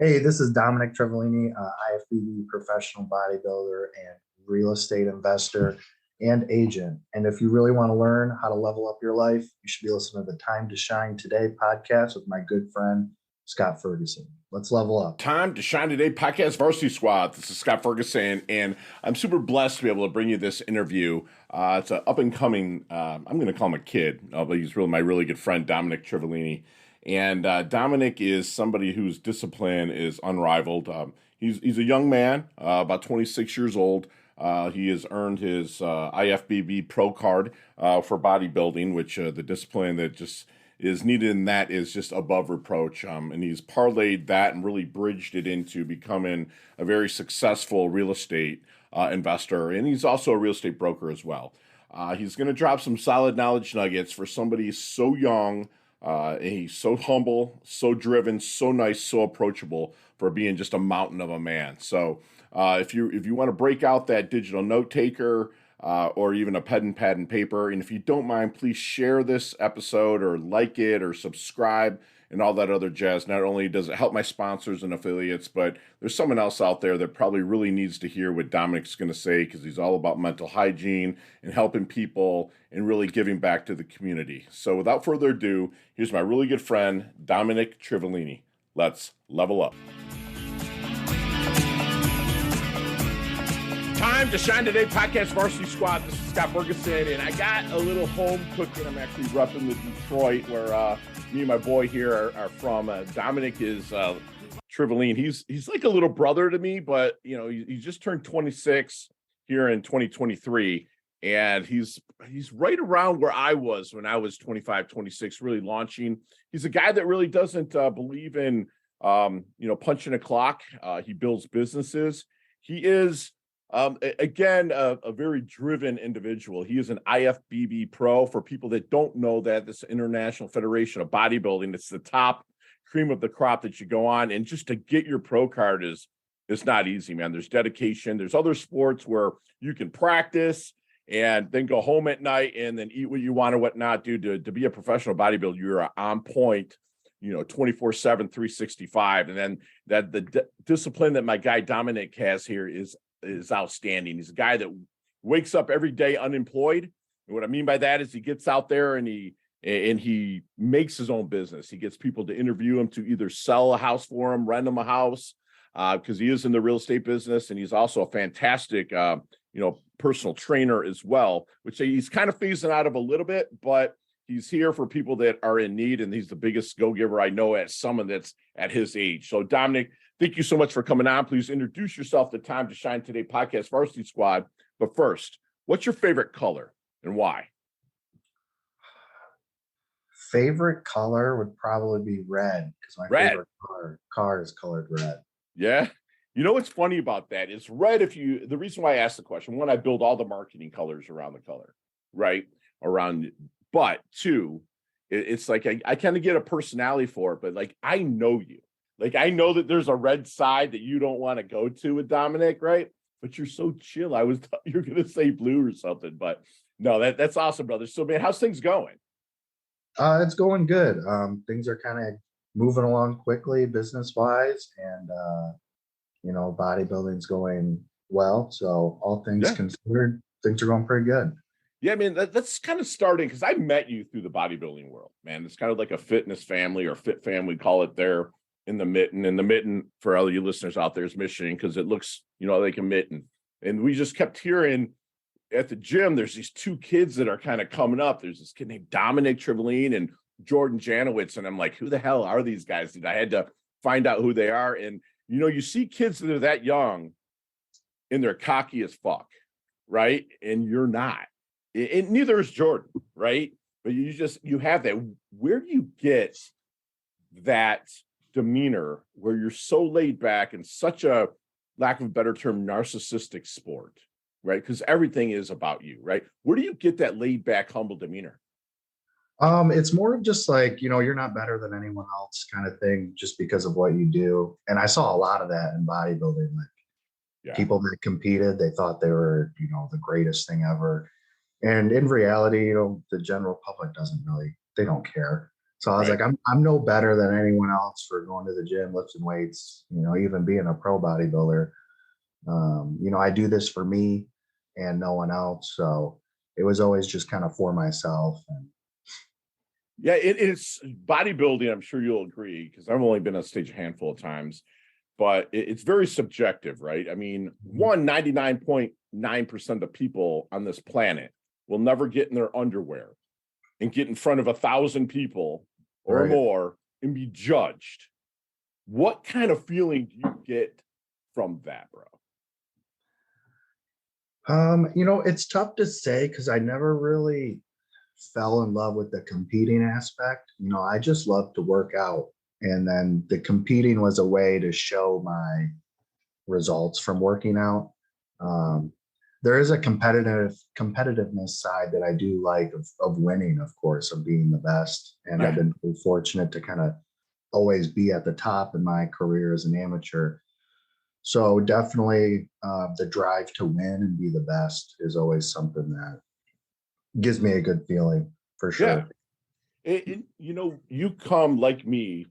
Hey, this is Dominic Triveline, IFBB professional bodybuilder and real estate investor and agent. And if you really want to learn how to level up your life, you should be listening to the Time to Shine Today podcast with my good friend, Scott Ferguson. Let's level up. Time to Shine Today podcast varsity squad. This is Scott Ferguson, and I'm super blessed to be able to bring you this interview. It's an up and coming, I'm going to call him a kid, but he's really my really good friend, Dominic Trivelilne. And Dominic is somebody whose discipline is unrivaled. He's a young man, about 26 years old. He has earned his IFBB Pro card for bodybuilding, which the discipline that just is needed in that is just above reproach. And he's parlayed that and really bridged it into becoming a very successful real estate investor. And he's also a real estate broker as well. He's going to drop some solid knowledge nuggets for somebody so young. And he's so humble, so driven, so nice, so approachable for being just a mountain of a man. So if you want to break out that digital note taker, or even a pen and paper. And if you don't mind, please share this episode or like it or subscribe and all that other jazz. Not only does it help my sponsors and affiliates, but there's someone else out there that probably really needs to hear what Dominic's going to say, because he's all about mental hygiene and helping people and really giving back to the community. So without further ado, here's my really good friend, Dominic Trivelilne. Let's level up. Time to Shine Today podcast varsity squad. This is Scott Ferguson, and I got a little home cooking. I'm actually repping the Detroit, where me and my boy here are from. Dominic is Trivelilne. He's like a little brother to me, but you know he just turned 26 here in 2023, and he's right around where I was when I was 25, 26, really launching. He's a guy that really doesn't believe in punching a clock. He builds businesses. He is. Again, a very driven individual. He is an IFBB Pro. For people that don't know that, this International Federation of Bodybuilding, it's the top cream of the crop that you go on. And just to get your pro card is not easy, man. There's dedication. There's other sports where you can practice and then go home at night and then eat what you want or whatnot. Dude, to be a professional bodybuilder, you're on point, 24/7, 365. And then the discipline that my guy Dominic has here is outstanding. He's a guy that wakes up every day unemployed. And what I mean by that is he gets out there and he makes his own business. He gets people to interview him to either sell a house for him, rent him a house, because he is in the real estate business. And he's also a fantastic, personal trainer as well, which he's kind of phasing out of a little bit, but he's here for people that are in need. And he's the biggest go-giver I know as someone that's at his age. So Dominic, thank you so much for coming on. Please introduce yourself to Time to Shine Today podcast varsity squad. But first, what's your favorite color and why? Favorite color would probably be red, because my favorite car is colored red. Yeah. You know what's funny about that is red. The reason why I asked the question, one, I build all the marketing colors around the color, right? But two, it's like I kind of get a personality for it, but like I know you. Like, I know that there's a red side that you don't want to go to with Dominic, right? But you're so chill. You're going to say blue or something, but no, that's awesome, brother. So, man, how's things going? It's going good. Things are kind of moving along quickly business-wise, and, bodybuilding's going well. So all things considered, things are going pretty good. Yeah, I mean, that's kind of starting, because I met you through the bodybuilding world, man. It's kind of like a fitness family or fit family, call it there. In the mitten, and the mitten for all you listeners out there is Michigan, because it looks, like a mitten. And we just kept hearing at the gym, there's these two kids that are kind of coming up. There's this kid named Dominic Triveline and Jordan Janowitz. And I'm like, who the hell are these guys? Dude, I had to find out who they are. And, you see kids that are that young and they're cocky as fuck, right? And you're not. And neither is Jordan, right? But you have that. Where do you get that demeanor where you're so laid back and such a, lack of a better term, narcissistic sport, right? Because everything is about you, right? Where do you get that laid back, humble demeanor? It's more of just like, you're not better than anyone else kind of thing, just because of what you do. And I saw a lot of that in bodybuilding. Like, people that competed, they thought they were, the greatest thing ever. And in reality, the general public they don't care. So I was Right. like, I'm no better than anyone else for going to the gym, lifting weights, even being a pro bodybuilder. I do this for me and no one else. So it was always just kind of for myself. And Yeah, it's bodybuilding. I'm sure you'll agree because I've only been on stage a handful of times, but it's very subjective, right? I mean, 99.9% of people on this planet will never get in their underwear and get in front of 1,000 people or right. more and be judged. What kind of feeling do you get from that, bro? It's tough to say because I never really fell in love with the competing aspect. I just love to work out. And then the competing was a way to show my results from working out. Um, there is a competitiveness side that I do like of winning, of course, of being the best. And I've Yeah. been pretty fortunate to kind of always be at the top in my career as an amateur. So definitely the drive to win and be the best is always something that gives me a good feeling for Yeah. sure. You come like me,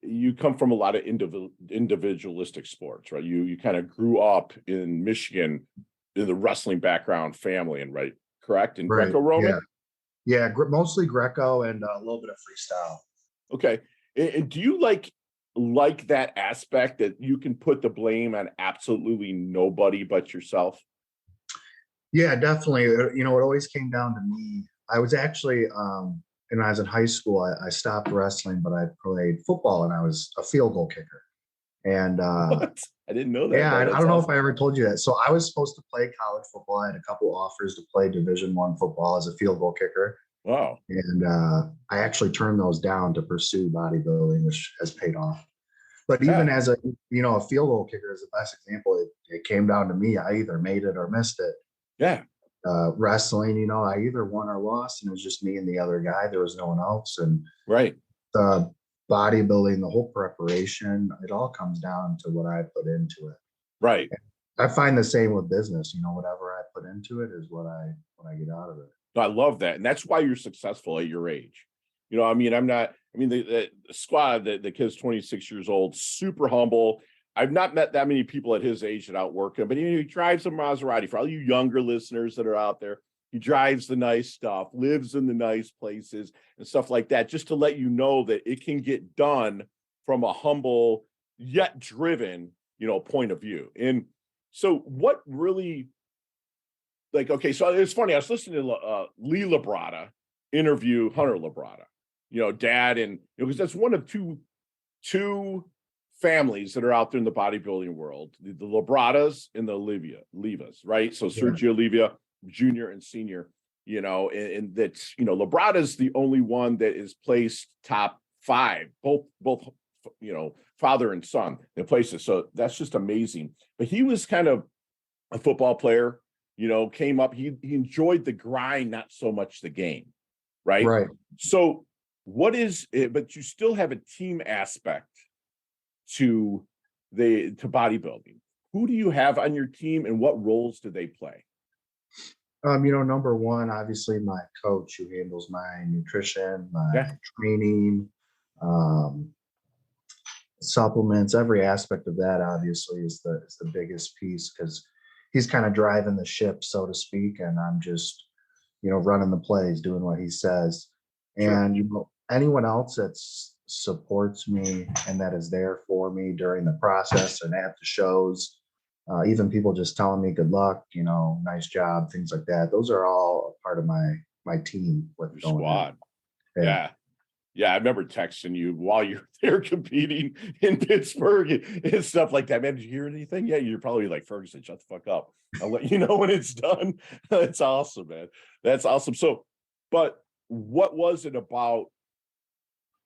you come from a lot of individualistic sports, right? You kind of grew up in Michigan in the wrestling background family, and right, correct? In Right. Yeah. Greco-Roman? Yeah. Mostly Greco and a little bit of freestyle. Okay. And do you like that aspect that you can put the blame on absolutely nobody but yourself? Yeah, definitely. It always came down to me. I was actually, when I was in high school, I stopped wrestling, but I played football and I was a field goal kicker. And What? I didn't know that, yeah, bro. I That's don't know if awesome. I ever told you that. So I was supposed to play college football. I had a couple offers to play Division I football as a field goal kicker. Wow. And I actually turned those down to pursue bodybuilding, which has paid off. But even Yeah. as a field goal kicker is the best example. It came down to me. I either made it or missed it. Yeah. Wrestling, I either won or lost, and it was just me and the other guy. There was no one else. And Right. the bodybuilding, the whole preparation, it all comes down to what I put into it. Right. I find the same with business. Whatever I put into it is what I get out of it. I love that. And that's why you're successful at your age. I mean, the squad, the kid's 26 years old, super humble. I've not met that many people at his age that outwork him, but he drives a Maserati. For all you younger listeners that are out there, he drives the nice stuff, lives in the nice places and stuff like that, just to let you know that it can get done from a humble yet driven, point of view. And so what really okay, so it's funny. I was listening to Lee Labrada interview Hunter Labrada, dad, and because that's one of two families that are out there in the bodybuilding world, the Labradas and the Levas, right? So Yeah. Sergio Levia, Jr. and Senior, and that's Labrada's the only one that is placed top 5, both father and son in places. So that's just amazing. But he was kind of a football player. Came up, he enjoyed the grind, not so much the game, right? Right. So what is it, but you still have a team aspect to bodybuilding. Who do you have on your team and what roles do they play? Number one, obviously my coach who handles my nutrition, my Yeah. training, supplements, every aspect of that obviously is the biggest piece because he's kind of driving the ship, so to speak, and I'm just running the plays, doing what he says. Sure. And anyone else that supports me and that is there for me during the process and at the shows, even people just telling me good luck, nice job, things like that. Those are all a part of my team with Your going squad. Yeah. Yeah, I remember texting you while you're there competing in Pittsburgh and stuff like that. Man, did you hear anything? Yeah, you're probably like, Ferguson, shut the fuck up. I'll let you know when it's done. That's awesome, man. That's awesome. So, but what was it about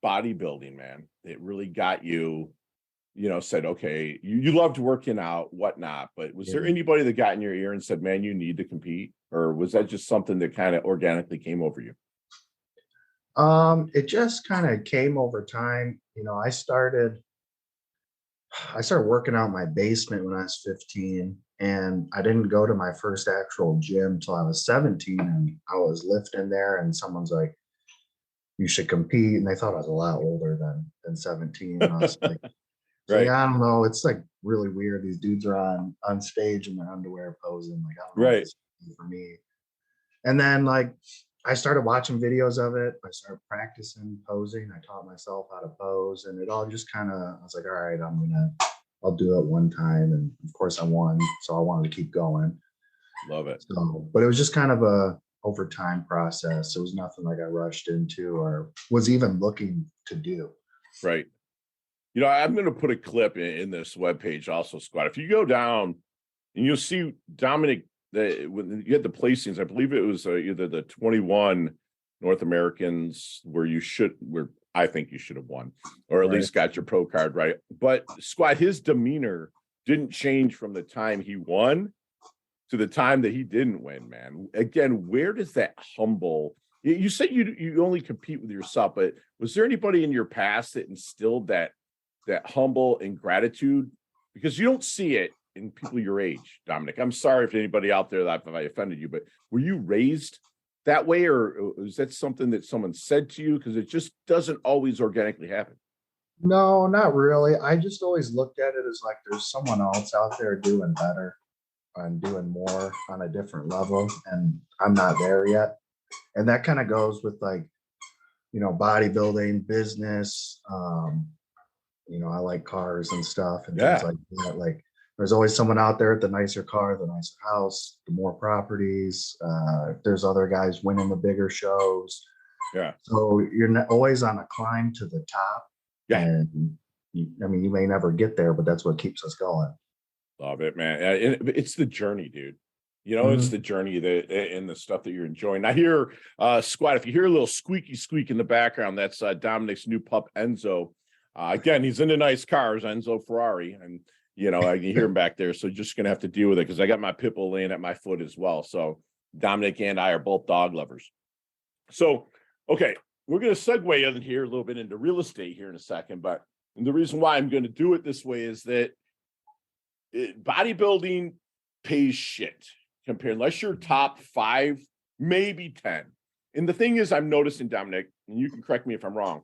bodybuilding, man, that really got you, said, okay, you loved working out, whatnot, but was there anybody that got in your ear and said, man, you need to compete? Or was that just something that kind of organically came over you? It just kind of came over time. I started working out in my basement when I was 15, and I didn't go to my first actual gym till I was 17, and I was lifting there, and someone's like, you should compete. And they thought I was a lot older than 17. And I was like, Right. I don't know. It's like really weird. These dudes are on stage in their underwear posing. Like, I don't know if Right. this is for me. And then like I started watching videos of it. I started practicing posing. I taught myself how to pose, and it all just kind of, I was like, all right, I'll do it one time. And of course I won. So I wanted to keep going. Love it. So, but it was just kind of a over time process. It was nothing like I rushed into or was even looking to do. Right. You know, I'm going to put a clip in this webpage also, Squad. If you go down and you'll see Dominic, when you had the placings, I believe it was either the 21 North Americans where I think you should have won, or at least got your pro card, right? But Squad, his demeanor didn't change from the time he won to the time that he didn't win, man. Again, where does that humble? You said you only compete with yourself, but was there anybody in your past that instilled that humble and gratitude? Because you don't see it in people your age, Dominic. I'm sorry if anybody out there that I offended you, but were you raised that way, or is that something that someone said to you? Because it just doesn't always organically happen. No, not really. I just always looked at it as like there's someone else out there doing better and doing more on a different level, and I'm not there yet. And that kind of goes with like, bodybuilding, business. I like cars and stuff and things like that. Like there's always someone out there with the nicer car, the nicer house, the more properties. There's other guys winning the bigger shows. Yeah. So you're not always on a climb to the top. Yeah. And you may never get there, but that's what keeps us going. Love it, man. It's the journey, dude. It's the journey and the stuff that you're enjoying. I hear, Squad, if you hear a little squeaky squeak in the background, that's Dominic's new pup, Enzo. Again, he's into nice cars, Enzo Ferrari, and I can hear him back there. So just gonna have to deal with it because I got my pit bull laying at my foot as well. So Dominic and I are both dog lovers. So okay, we're gonna segue in here a little bit into real estate here in a second, but the reason why I'm going to do it this way is that bodybuilding pays shit compared unless you're top 5, maybe 10. And the thing is, I'm noticing, Dominic, and you can correct me if I'm wrong,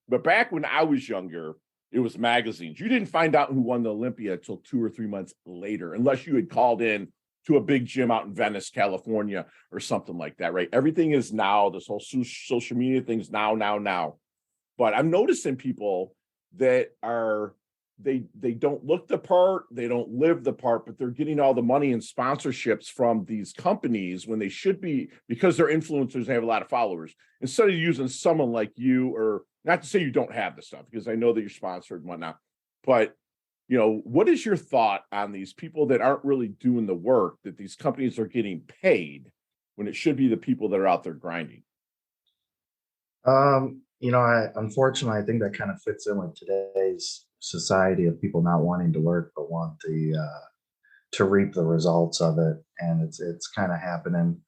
but back when I was younger, it was magazines. You didn't find out who won the Olympia until 2 or 3 months later, unless you had called in to a big gym out in Venice, California, or something like that, right? Everything is now, this whole social media thing's now. But I'm noticing people that they don't look the part, they don't live the part, but they're getting all the money and sponsorships from these companies when they should be, because they're influencers and have a lot of followers, instead of using someone like you, or not to say you don't have the stuff, because I know that you're sponsored and whatnot, but what is your thought on these people that aren't really doing the work that these companies are getting paid when it should be the people that are out there grinding? Unfortunately, I think that kind of fits in with today's society of people not wanting to work but want to reap the results of it, and it's kind of happening.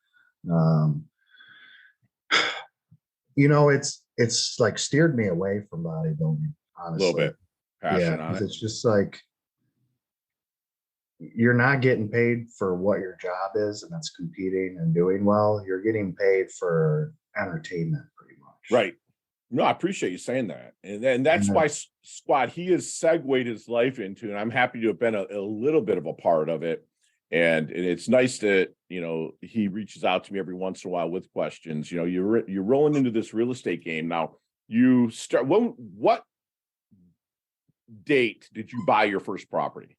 It's like steered me away from bodybuilding, honestly. A little bit passion on it. It's just like you're not getting paid for what your job is, and that's competing and doing well. You're getting paid for entertainment, pretty much. Right. No, I appreciate you saying that. And that's why, Squad, he has segued his life into, and I'm happy to have been a little bit of a part of it. And it's nice that, he reaches out to me every once in a while with questions. You're rolling into this real estate game. Now, you start, what date did you buy your first property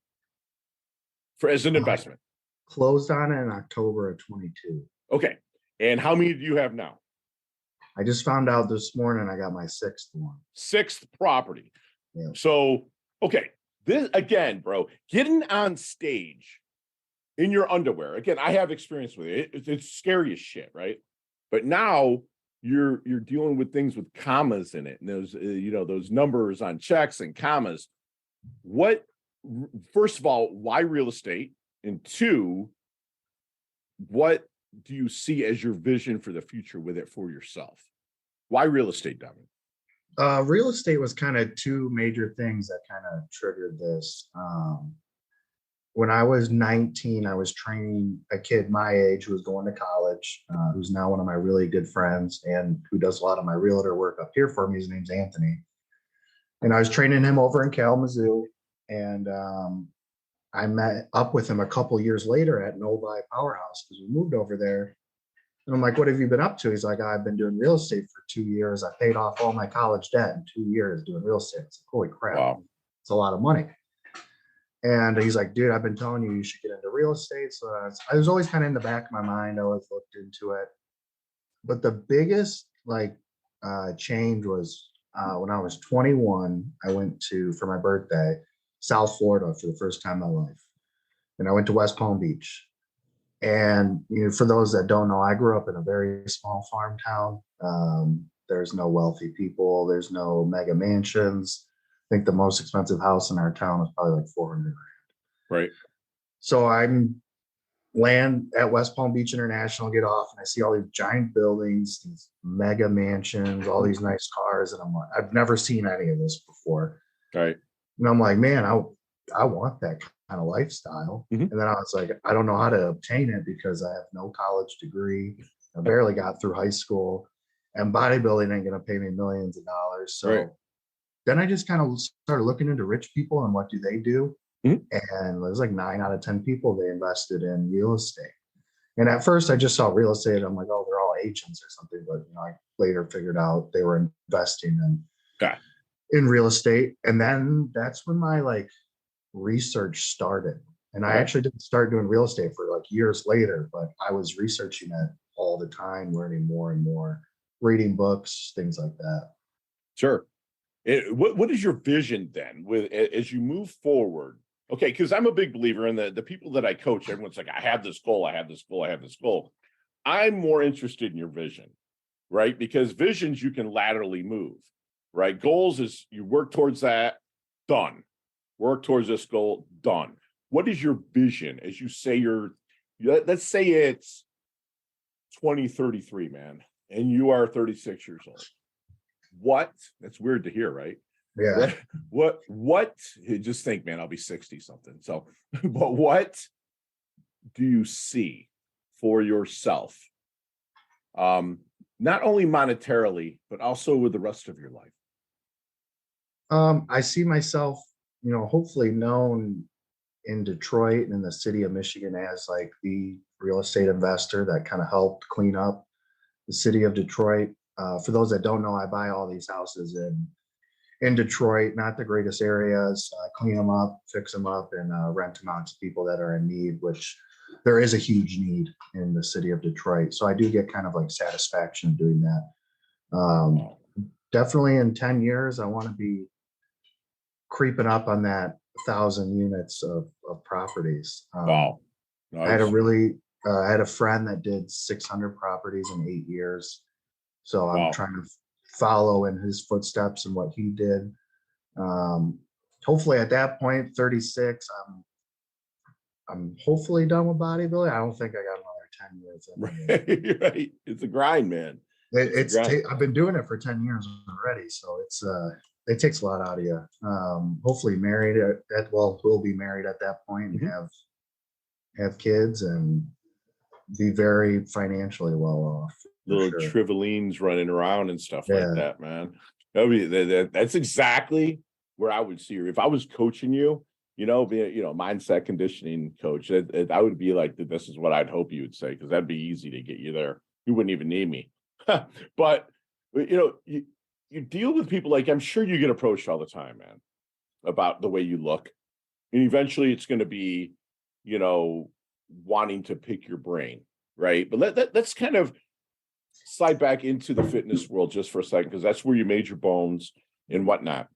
as an investment? Closed on it in October of 22. Okay. And how many do you have now? I just found out this morning I got my 6th one. 6th property. Yeah. So, okay. This again, bro, getting on stage in your underwear. Again, I have experience with it. It's scary as shit, right? But now you're dealing with things with commas in it. And those, those numbers on checks and commas. First of all, why real estate? And 2, what do you see as your vision for the future with it for yourself? Why real estate, Dominic? Real estate was kind of 2 major things that kind of triggered this. when I was 19, I was training a kid my age who was going to college, who's now one of my really good friends and who does a lot of my realtor work up here for me. His name's Anthony. And I was training him over in Kalamazoo. And I met up with him a couple years later at Novi Powerhouse because we moved over there. And I'm like, what have you been up to? He's like, I've been doing real estate for 2 years. I paid off all my college debt in 2 years doing real estate. It's like, holy crap. Wow. It's a lot of money. And he's like, dude, I've been telling you, you should get into real estate. So I was always kind of in the back of my mind. I always looked into it. But the biggest change was when I was 21, I went for my birthday, South Florida for the first time in my life. And I went to West Palm Beach. And for those that don't know, I grew up in a very small farm town. There's no wealthy people. There's no mega mansions. I think the most expensive house in our town is probably like $400,000. Right. So I'm land at West Palm Beach International, get off, and I see all these giant buildings, these mega mansions, all these nice cars. And I'm like, I've never seen any of this before. Right. And I'm like, man, I want that kind of lifestyle. And then I was like, I don't know how to obtain it because I have no college degree. I barely got through high school, and bodybuilding ain't going to pay me millions of dollars. So then I just kind of started looking into rich people and what do they do. And there's like 9 out of 10 people they invested in real estate. And at first I just saw real estate. I'm like, oh, they're all agents or something. But I later figured out they were investing in real estate. And then that's when my research started. And I actually didn't start doing real estate for years later, but I was researching it all the time, learning more and more, reading books, things like that. Sure. What is your vision then as you move forward? Okay, because I'm a big believer in the people that I coach. Everyone's like, I have this goal, I have this goal, I have this goal. I'm more interested in your vision, right? Because visions you can laterally move, right? Goals is you work towards that, done. Work towards this goal, done. What is your vision as you say let's say it's 2033, man, and you are 36 years old. What? That's weird to hear, right? Yeah. What? Just think, man, I'll be 60 something. So, but what do you see for yourself? Not only monetarily, but also with the rest of your life. I see myself, hopefully known in Detroit and in the city of Michigan as the real estate investor that kind of helped clean up the city of Detroit. For those that don't know, I buy all these houses in Detroit, not the greatest areas, clean them up, fix them up, and rent them out to people that are in need, which there is a huge need in the city of Detroit. So I do get kind of satisfaction doing that. Definitely in 10 years, I want to be creeping up on that 1,000 units of properties. Wow. Nice. I had a friend that did 600 properties in 8 years. So I'm trying to follow in his footsteps and what he did. Hopefully at that point, 36, I'm hopefully done with bodybuilding. I don't think I got another 10 years. Right. It's a grind, man. I've been doing it for 10 years already. So it takes a lot out of you. Hopefully married we'll be married at that point and have kids and be very financially well off. Little Trivelines running around and stuff like that, man. That's exactly where I would see you. If I was coaching you, being mindset conditioning coach, I would be like, this is what I'd hope you would say, because that'd be easy to get you there. You wouldn't even need me. But you deal with people I'm sure you get approached all the time, man, about the way you look. And eventually it's going to be, wanting to pick your brain, right? But let's kind of slide back into the fitness world just for a second, because that's where you made your bones and whatnot.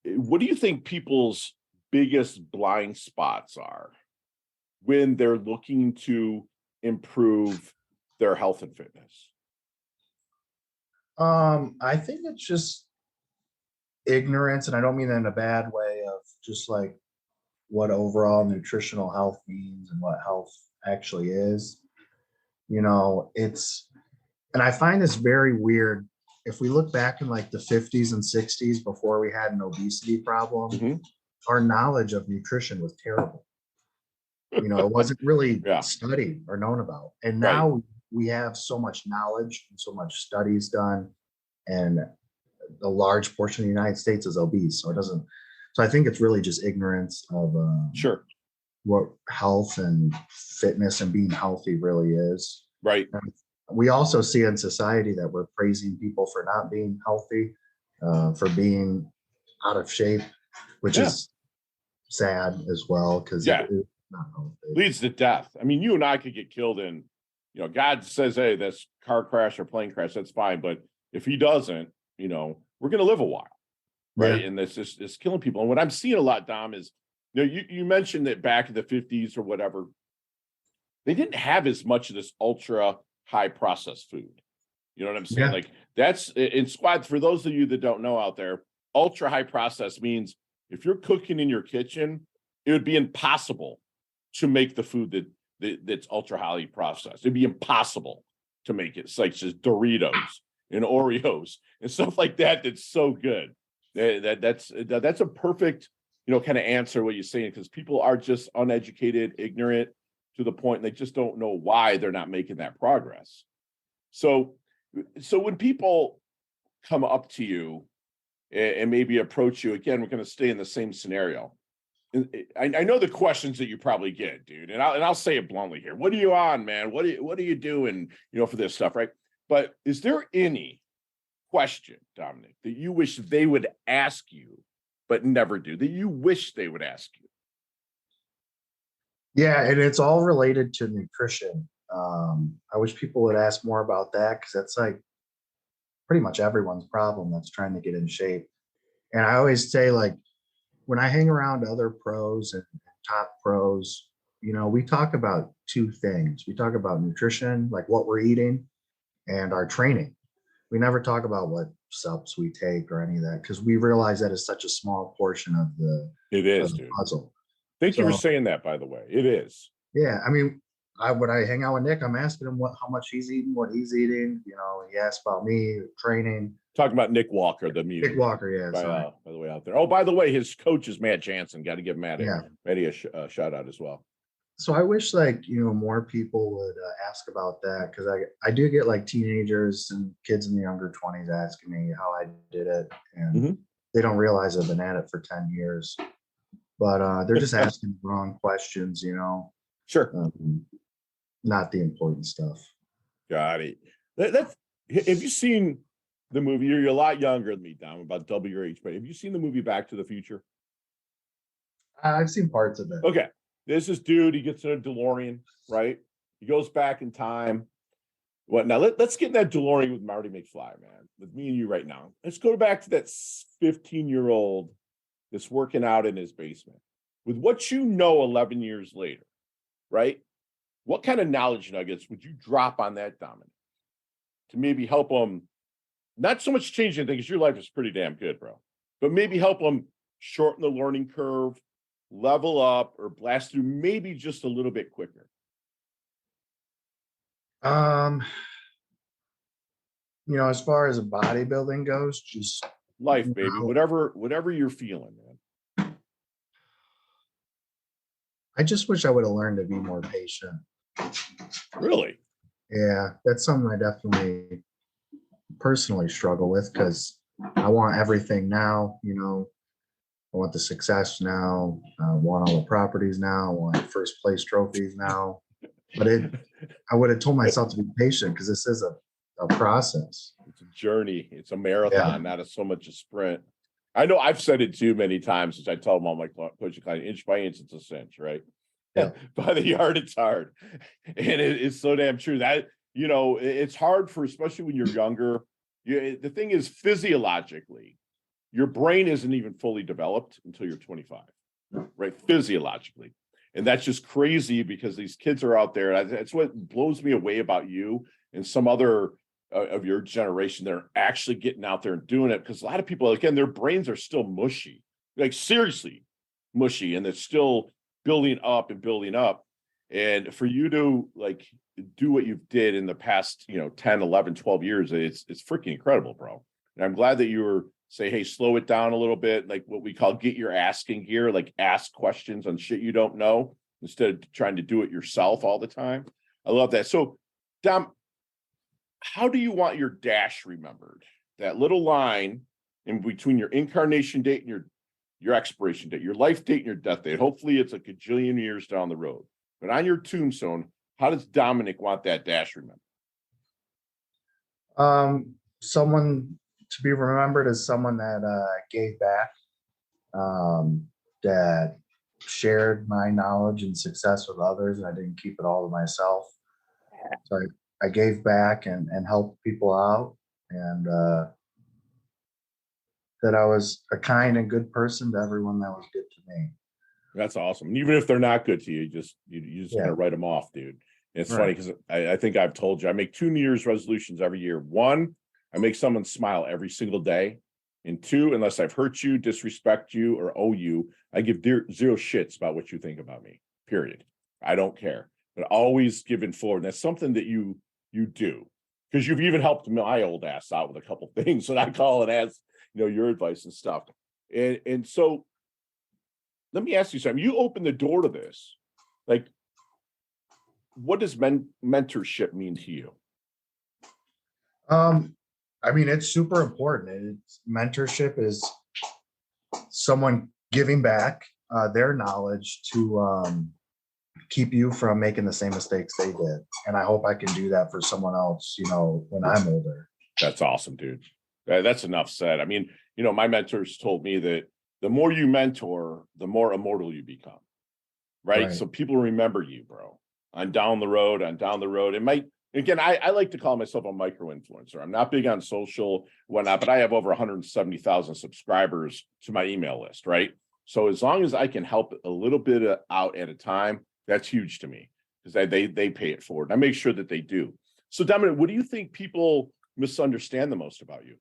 What do you think people's biggest blind spots are when they're looking to improve their health and fitness? I think it's just ignorance, and I don't mean that in a bad way, of just what overall nutritional health means and what health actually is. And I find this very weird. If we look back in the 50s and 60s, before we had an obesity problem, our knowledge of nutrition was terrible. You know, it wasn't really Yeah. studied or known about. And Right. now we have so much knowledge and so much studies done, and a large portion of the United States is obese. So it doesn't, so I think it's really just ignorance of Sure. what health and fitness and being healthy really is. Right. And we also see in society that we're praising people for not being healthy, for being out of shape, which Yeah. is sad as well, because Yeah. it's not healthy. Leads to death. I mean, you and I could get killed in, God says, hey, that's car crash or plane crash, that's fine. But if he doesn't, we're going to live a while. Right. Yeah. And this is it's killing people. And what I'm seeing a lot, Dom, is, you mentioned that back in the 50s or whatever, they didn't have as much of this ultra high processed food. You know what I'm saying? Yeah. Like, that's in squad. For those of you that don't know out there, ultra high process means if you're cooking in your kitchen, it would be impossible to make the food that's ultra highly processed. It'd be impossible to make it. It's like just Doritos and Oreos and stuff like that. That's so good. That's a perfect, kind of answer what you're saying, because people are just uneducated, ignorant to the point, and they just don't know why they're not making that progress. So when people come up to you and maybe approach you again, we're going to stay in the same scenario. I know the questions that you probably get, dude, and I'll say it bluntly here. What are you on, man? What are you doing, for this stuff, right? But is there any question, Dominic, that you wish they would ask you, but never do, that you wish they would ask you? Yeah, and it's all related to nutrition. I wish people would ask more about that, because that's like pretty much everyone's problem that's trying to get in shape. And I always say, like, when I hang around other pros and top pros, we talk about two things. We talk about nutrition, like what we're eating, and our training. We never talk about what subs we take or any of that, because we realize that is such a small portion of the Dude. puzzle. Thank you for saying that, by the way. It is. Yeah, I mean, when I hang out with Nick, I'm asking him how much he's eating, what he's eating. He asks about me, training. Talking about Nick Walker, the mute. Nick Walker, yeah. By the way, out there. Oh, by the way, his coach is Matt Jansen. Got to give Matt a shout out as well. So I wish, like, more people would ask about that, because I do get like teenagers and kids in the younger 20s asking me how I did it, and they don't realize I've been at it for 10 years. But they're just asking the wrong questions, Sure. Not the important stuff. Got it. Have you seen the movie? You're a lot younger than me, Dom, about double your age, but have you seen the movie Back to the Future? I've seen parts of it. Okay. There's this dude, he gets in a DeLorean, right? He goes back in time. Now let's get in that DeLorean with Marty McFly, man, with me and you right now. Let's go back to that 15-year-old that's working out in his basement. With what 11 years later, right? What kind of knowledge nuggets would you drop on that, Dominic, to maybe help him, not so much change anything, because your life is pretty damn good, bro, but maybe help him shorten the learning curve, level up, or blast through maybe just a little bit quicker? As far as bodybuilding goes, just life, baby, whatever you're feeling, man. I just wish I would have learned to be more patient. Really? Yeah, that's something I definitely personally struggle with, because I want everything now. I want the success now. I want all the properties now. I want first place trophies now. But I would have told myself to be patient, because this is a process. It's a journey. It's a marathon, not so much a sprint. I know I've said it too many times, as I tell them all my coaching clients, inch by inch, it's a cinch, right? Yeah. By the yard, it's hard. And it's so damn true that, it's hard especially when you're younger. The thing is, physiologically, your brain isn't even fully developed until you're 25, right? Physiologically. And that's just crazy, because these kids are out there. That's what blows me away about you and some other of your generation that are actually getting out there and doing it. Because a lot of people, again, their brains are still mushy, like seriously mushy, and it's still building up and building up. And for you to like do what you've did in the past, 10, 11, 12 years, it's freaking incredible, bro. And I'm glad that you were say, hey, slow it down a little bit, like what we call get your asking gear, like ask questions on shit you don't know. instead of trying to do it yourself all the time. I love that. So, Dom, how do you want your dash remembered? That little line in between your incarnation date and your expiration date, your life date and your death date. Hopefully it's a gajillion years down the road. But on your tombstone, how does Dominic want that dash remembered? Someone to be remembered as someone that gave back, that shared my knowledge and success with others, and I didn't keep it all to myself. So I gave back and helped people out, and that I was a kind and good person to everyone that was good to me. That's awesome. And even if they're not good to you, you just gotta write them off, dude. And it's funny because I think I've told you, I make 2 New Year's resolutions every year. 1, I make someone smile every single day. And 2, unless I've hurt you, disrespect you, or owe you, I give zero shits about what you think about me, period. I don't care. But always giving forward. And that's something that you do. Because you've even helped my old ass out with a couple things that I call and ask, your advice and stuff. And so let me ask you something. You open the door to this. Like, what does mentorship mean to you? I mean, it's super important. Mentorship is someone giving back their knowledge to keep you from making the same mistakes they did. And I hope I can do that for someone else, when I'm older. That's awesome, dude. That's enough said. I mean, my mentors told me that the more you mentor, the more immortal you become. Right? So people remember you, bro. On down the road. It might, again, I like to call myself a micro influencer. I'm not big on social, whatnot, but I have over 170,000 subscribers to my email list, right? So as long as I can help a little bit out at a time, that's huge to me because they pay it forward. I make sure that they do. So Dominic, what do you think people misunderstand the most about you?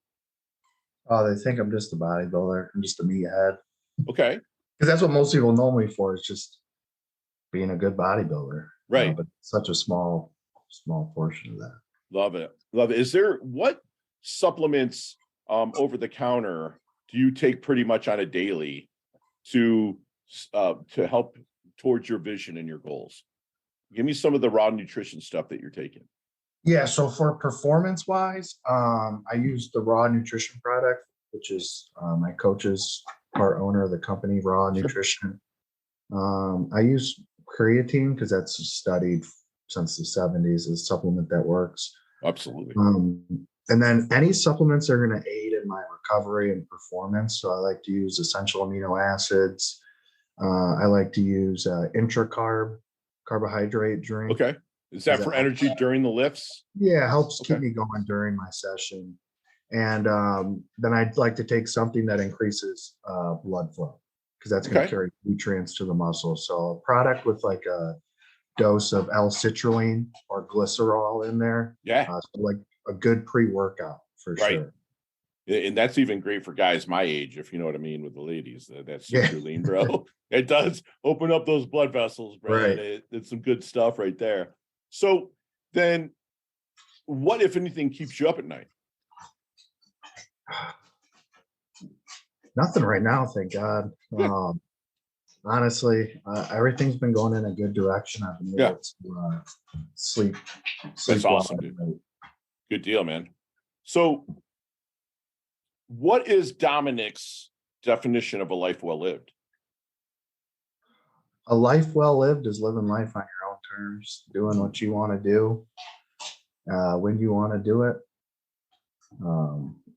Oh, they think I'm just a bodybuilder. I'm just a meathead. Okay. Because that's what most people know me for, is just being a good bodybuilder. Right. But such a small portion of that. Love it. Is there, what supplements over the counter do you take pretty much on a daily to help towards your vision and your goals? Give me some of the raw nutrition stuff that you're taking. Yeah, so for performance wise, I use the Raw Nutrition product, which is my coach's part owner of the company, Raw Nutrition. I use creatine because that's studied since the 70s, as a supplement that works. Absolutely. And then any supplements that are going to aid in my recovery and performance. So I like to use essential amino acids. I like to use carbohydrate drink. Okay. Is that for energy during the lifts? Yeah, it helps keep me going during my session. And then I'd like to take something that increases blood flow, because that's going to carry nutrients to the muscle. So a product with like a dose of L-citrulline or glycerol in there. Yeah. So like a good pre-workout for sure. And that's even great for guys my age, if you know what I mean, with the ladies. That's citrulline, bro. It does open up those blood vessels, bro. Right. It's some good stuff right there. So then what, if anything, keeps you up at night? Nothing right now, thank God. Honestly, everything's been going in a good direction. I've been able to sleep. That's awesome, dude. Good deal, man. So what is Dominic's definition of a life well lived? A life well lived is living life on your own terms, doing what you want to do, when you want to do it.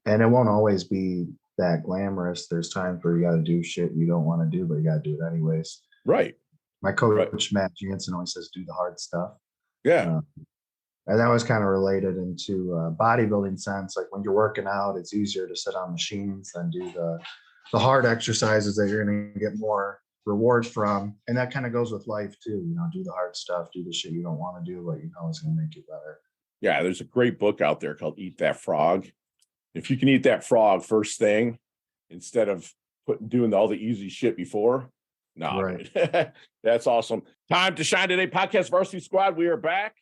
And it won't always be that glamorous. There's times where you got to do shit you don't want to do, but you got to do it anyways. Right. My coach, Matt Jansen, always says, do the hard stuff. Yeah. And that was kind of related into bodybuilding sense. Like when you're working out, it's easier to sit on machines than do the hard exercises that you're going to get more reward from. And that kind of goes with life too. Do the hard stuff, do the shit you don't want to do, but you know it's going to make you better. Yeah. There's a great book out there called Eat That Frog. If you can eat that frog first thing, instead of doing all the easy shit before, right. That's awesome. Time to shine today, podcast Varsity Squad. We are back.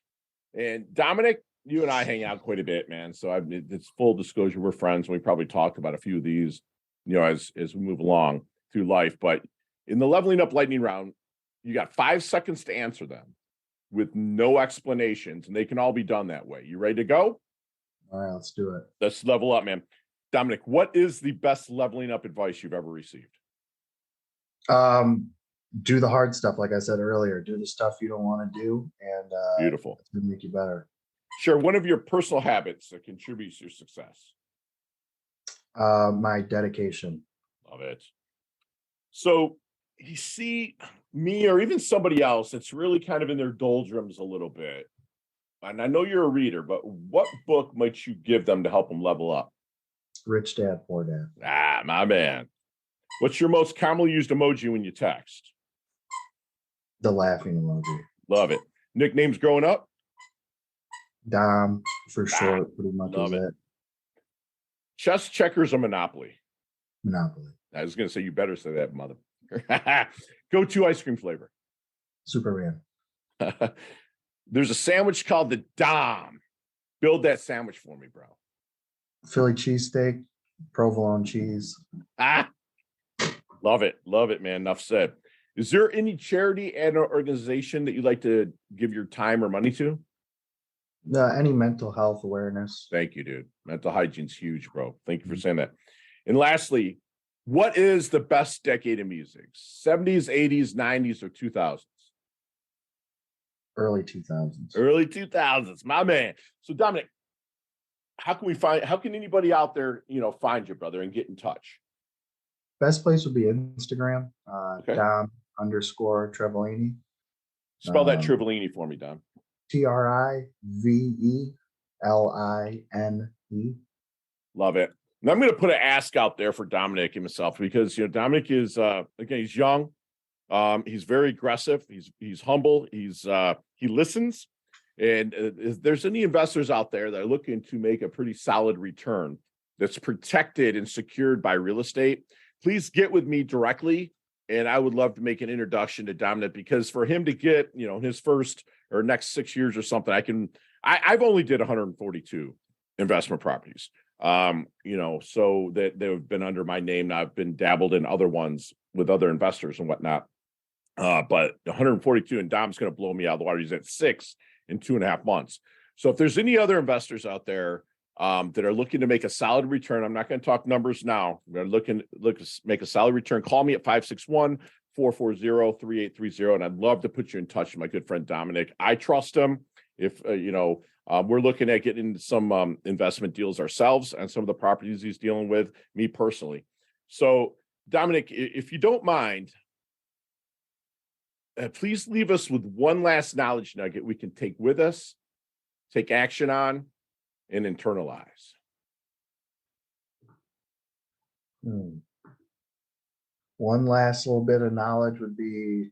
And Dominic, you and I hang out quite a bit, man. So it's full disclosure, we're friends. We probably talked about a few of these, as we move along through life. But in the leveling up lightning round, You got 5 seconds to answer them with no explanations, and they can all be done that way. You ready to go? All right, let's do it. Let's level up, man. Dominic, what is the best leveling up advice you've ever received? Do the hard stuff, like I said earlier. Do the stuff you don't want to do, and Beautiful. it's gonna make you better. Share one of your personal habits that contributes to your success. My dedication. Love it. So you see me or even somebody else that's really kind of in their doldrums a little bit. And I know you're a reader, but what book might you give them to help them level up? Rich Dad, Poor Dad. Ah, my man. What's your most commonly used emoji when you text? The laughing emoji. Love it. Nicknames growing up? Dom, for short, pretty much love is it. it. Chess, checkers, or Monopoly? Monopoly. I was going to say, you better say that, mother. Go-to ice cream flavor. Superman. There's a sandwich called the Dom. Build that sandwich for me, bro. Philly cheesesteak, provolone cheese. Ah, love it. Love it, man. Enough said. Is there any charity and or organization that you'd like to give your time or money to? Any mental health awareness. Thank you, dude. Mental hygiene's huge, bro. Thank you for saying that. And lastly, what is the best decade of music? 70s, 80s, 90s, or 2000s? Early 2000s. Early 2000s, my man. So Dominic, how can anybody out there, find you, brother, and get in touch? Best place would be Instagram. Okay. Dom_Trivelilne. Spell that Trivelilne for me, Dom. Trivelline. Love it. And I'm going to put an ask out there for Dominic himself because, Dominic is, again, he's young. He's very aggressive. He's humble. He listens. And if there's any investors out there that are looking to make a pretty solid return that's protected and secured by real estate, please get with me directly. And I would love to make an introduction to Dominic because for him to get, his first or next 6 years or something, I've only did 142 investment properties. So that they've been under my name. Now I've been dabbled in other ones with other investors and whatnot. But 142, and Dom's going to blow me out of the water. He's at 6 in 2.5 months. So if there's any other investors out there that are looking to make a solid return, I'm not going to talk numbers now. We're looking to make a solid return. Call me at 561-440-3830. And I'd love to put you in touch with my good friend, Dominic. I trust him. If, we're looking at getting into some investment deals ourselves and some of the properties he's dealing with, me personally. So Dominic, if you don't mind, please leave us with one last knowledge nugget we can take with us, take action on, and internalize. One last little bit of knowledge would be,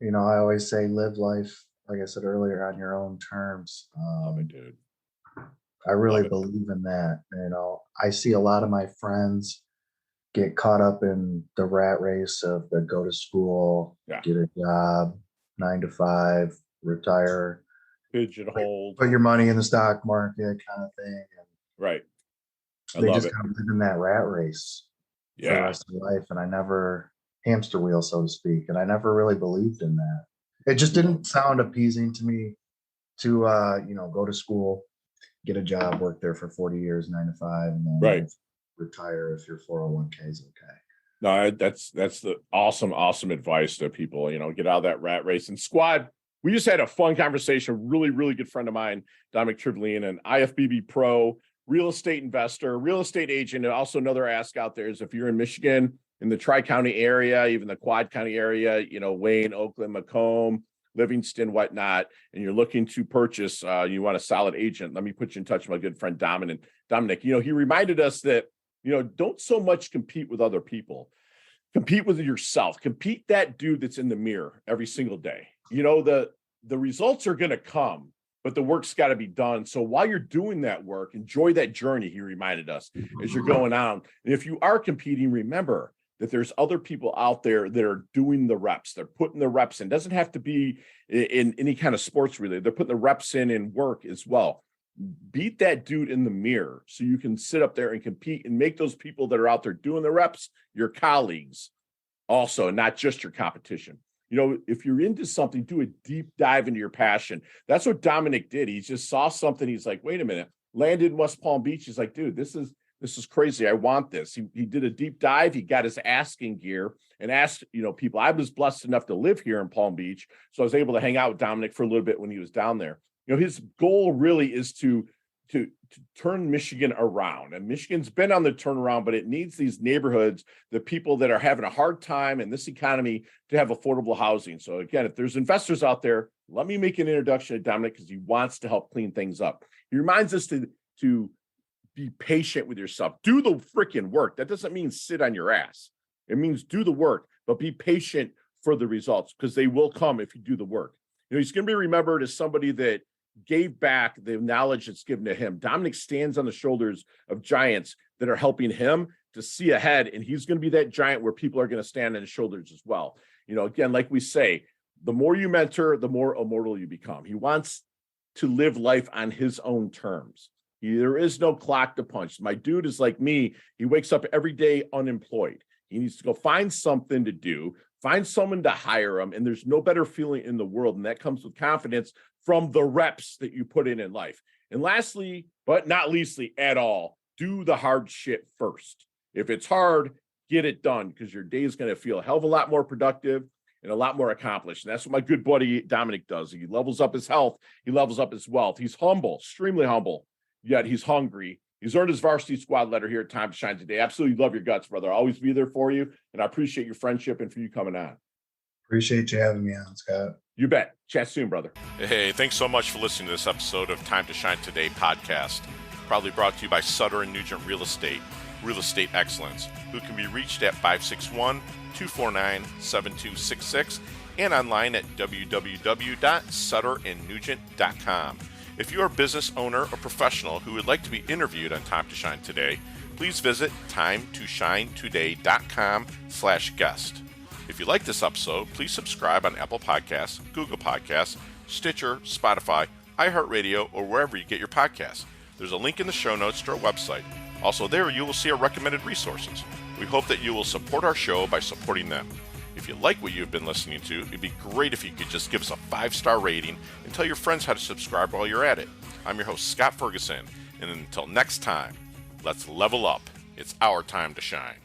I always say live life, like I said earlier, on your own terms. Love it, dude. I really believe in that. I see a lot of my friends get caught up in the rat race of the go to school, get a job, 9 to 5, retire, pigeonhole, put your money in the stock market kind of thing. And right. They just kind of live in that rat race for the rest of their life. And I never hamster wheel, so to speak. And I never really believed in that. It just didn't sound appeasing to me to, go to school, get a job, work there for 40 years, 9 to 5, and then retire if your 401k is okay. No, that's the awesome advice to people, get out of that rat race. And squad, we just had a fun conversation. A really, really good friend of mine, Dominic Triveline, an IFBB Pro, real estate investor, real estate agent. And also another ask out there is if you're in Michigan, in the Tri-County area, even the Quad County area, Wayne, Oakland, Macomb, Livingston, whatnot, and you're looking to purchase, you want a solid agent, let me put you in touch with my good friend Dominic. He reminded us that, don't so much compete with other people. Compete with yourself. Compete that dude that's in the mirror every single day. The results are going to come, but the work's got to be done. So while you're doing that work, enjoy that journey, he reminded us, as you're going on. And if you are competing, remember that there's other people out there that are doing the reps. They're putting the reps in. It doesn't have to be in any kind of sports related. They're putting the reps in work as well. Beat that dude in the mirror so you can sit up there and compete and make those people that are out there doing the reps your colleagues also, not just your competition. if you're into something, do a deep dive into your passion. That's what Dominic did. He just saw something. He's like, wait a minute, landed in West Palm Beach. He's like, dude, this is crazy. I want this. He did a deep dive. He got his asking gear and asked, people. I was blessed enough to live here in Palm Beach, so I was able to hang out with Dominic for a little bit when he was down there. His goal really is to turn Michigan around. And Michigan's been on the turnaround, but it needs these neighborhoods, the people that are having a hard time in this economy, to have affordable housing. So again, if there's investors out there, let me make an introduction to Dominic, because he wants to help clean things up. He reminds us to be patient with yourself. Do the freaking work. That doesn't mean sit on your ass. It means do the work, but be patient for the results, because they will come if you do the work. He's going to be remembered as somebody that gave back the knowledge that's given to him. Dominic stands on the shoulders of giants that are helping him to see ahead, and he's going to be that giant where people are going to stand on his shoulders as well. Again, like we say, the more you mentor, the more immortal you become. He wants to live life on his own terms. There is no clock to punch. My dude is like me. He wakes up every day unemployed. He needs to go find something to do, find someone to hire him, and there's no better feeling in the world, and that comes with confidence from the reps that you put in life. And lastly, but not leastly at all, do the hard shit first. If it's hard, get it done, because your day is going to feel a hell of a lot more productive and a lot more accomplished. And that's what my good buddy Dominic does. He levels up his health. He levels up his wealth. He's humble, extremely humble, yet he's hungry. He's earned his varsity squad letter here at Time to Shine today. Absolutely love your guts, brother. I'll always be there for you, and I appreciate your friendship and for you coming on. Appreciate you having me on, Scott. You bet. Chat soon, brother. Hey, thanks so much for listening to this episode of Time to Shine Today podcast, proudly brought to you by Sutter & Nugent Real Estate Excellence, who can be reached at 561-249-7266 and online at www.sutterandnugent.com. If you are a business owner or professional who would like to be interviewed on Time to Shine Today, please visit timetoshinetoday.com/guest. If you like this episode, please subscribe on Apple Podcasts, Google Podcasts, Stitcher, Spotify, iHeartRadio, or wherever you get your podcasts. There's a link in the show notes to our website. Also there, you will see our recommended resources. We hope that you will support our show by supporting them. If you like what you've been listening to, it'd be great if you could just give us a 5-star rating and tell your friends how to subscribe while you're at it. I'm your host, Scott Ferguson, and until next time, let's level up. It's our time to shine.